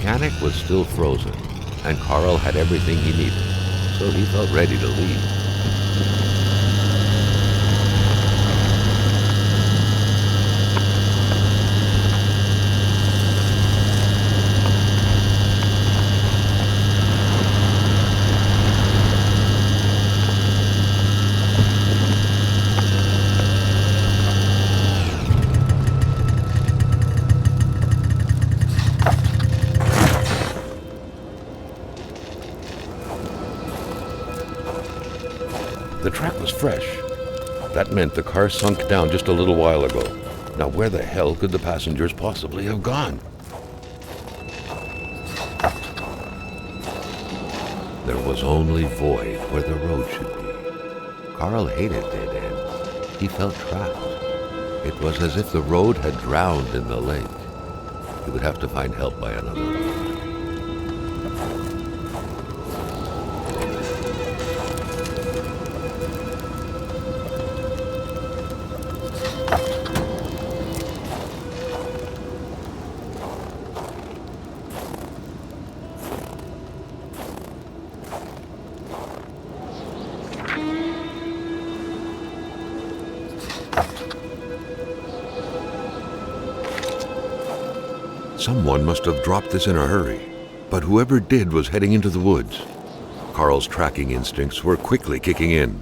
mechanic was still frozen, and Carl had everything he needed, so he felt ready to leave. The track was fresh. That meant the car sunk down just a little while ago. Now where the hell could the passengers possibly have gone? There was only void where the road should be. Carl hated dead ends. He felt trapped. It was as if the road had drowned in the lake. He would have to find help by another road. Someone must have dropped this in a hurry, but whoever did was heading into the woods. Carl's tracking instincts were quickly kicking in.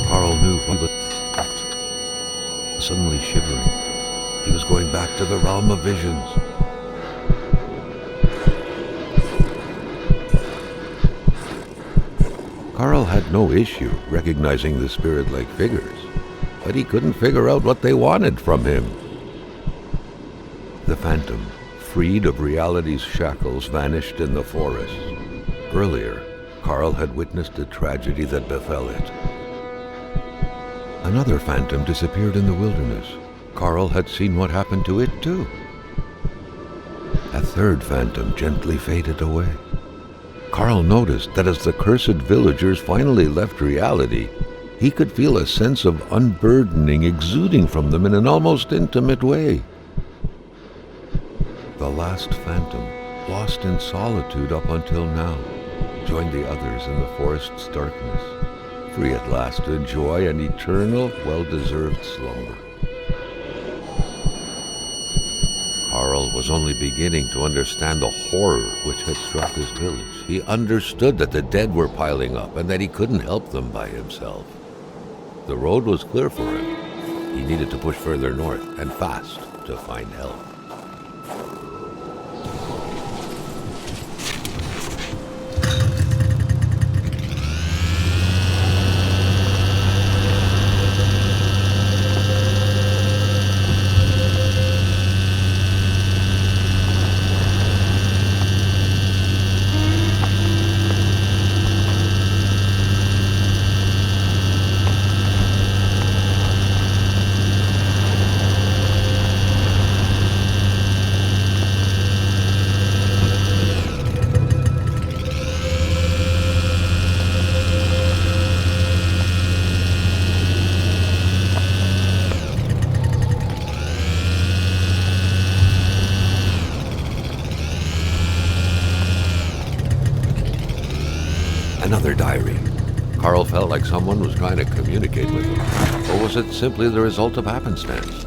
Carl knew he was suddenly shivering. He was going back to the realm of visions. Carl had no issue recognizing the spirit-like figures, but he couldn't figure out what they wanted from him. The phantom, freed of reality's shackles, vanished in the forest. Earlier, Carl had witnessed a tragedy that befell it. Another phantom disappeared in the wilderness. Carl had seen what happened to it, too. A third phantom gently faded away. Carl noticed that as the cursed villagers finally left reality, he could feel a sense of unburdening exuding from them in an almost intimate way. The last phantom, lost in solitude up until now, joined the others in the forest's darkness, free at last to enjoy an eternal, well-deserved slumber. Carl was only beginning to understand the horror which had struck his village. He understood that the dead were piling up and that he couldn't help them by himself. The road was clear for him. He needed to push further north, and fast, to find help. Another diary. Carl felt like someone was trying to communicate with him. Or was it simply the result of happenstance?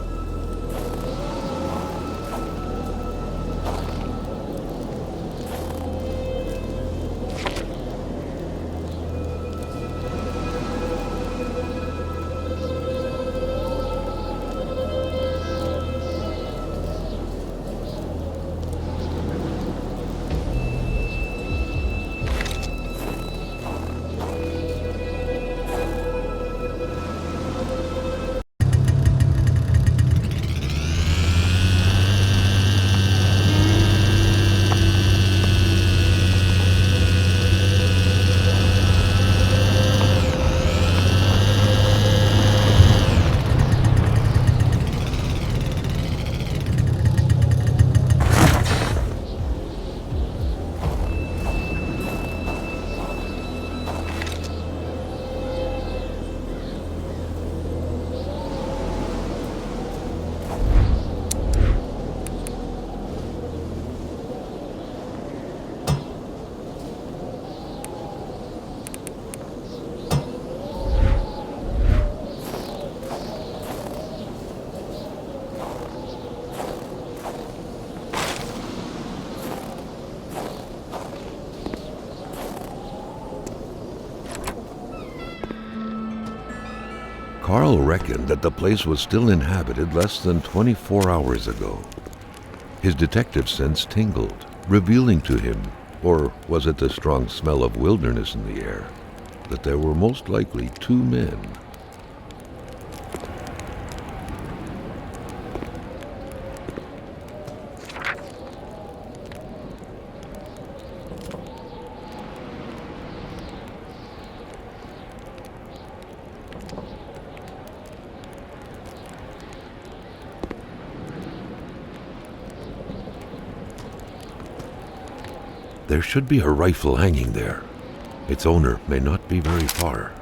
Carl reckoned that the place was still inhabited less than 24 hours ago. His detective sense tingled, revealing to him, or was it the strong smell of wilderness in the air, that there were most likely two men. There should be a rifle hanging there. Its owner may not be very far.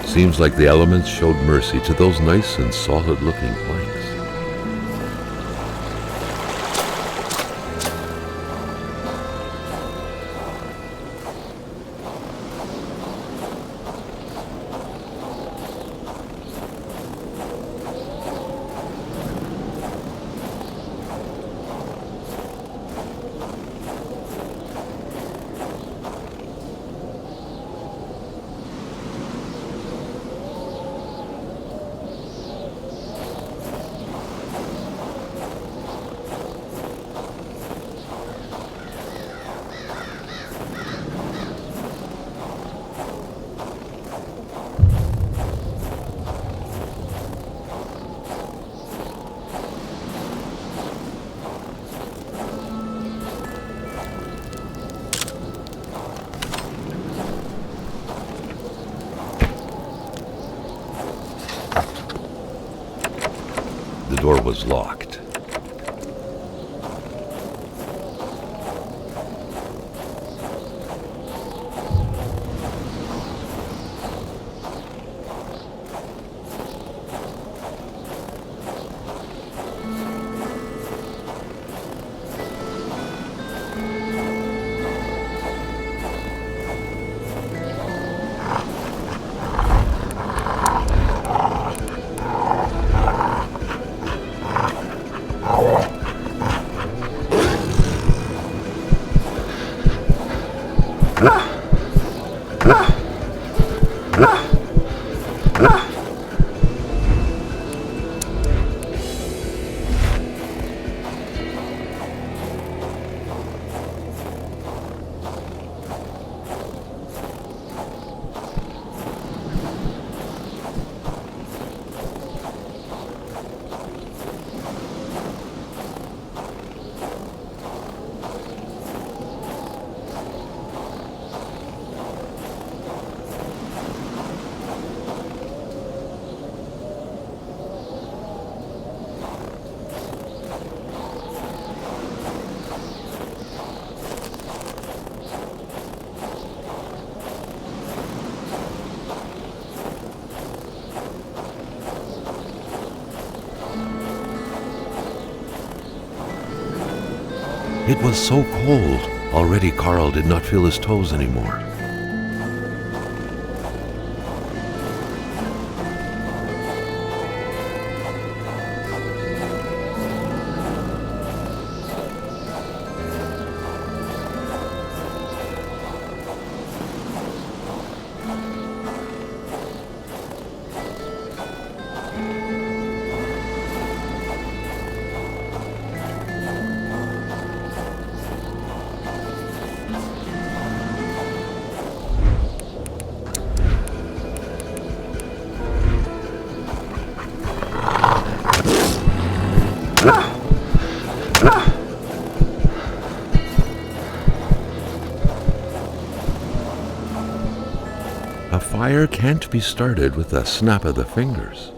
Seems like the elements showed mercy to those nice and solid-looking planks. The door was locked. It was so cold. Already Carl did not feel his toes anymore. A fire can't be started with a snap of the fingers.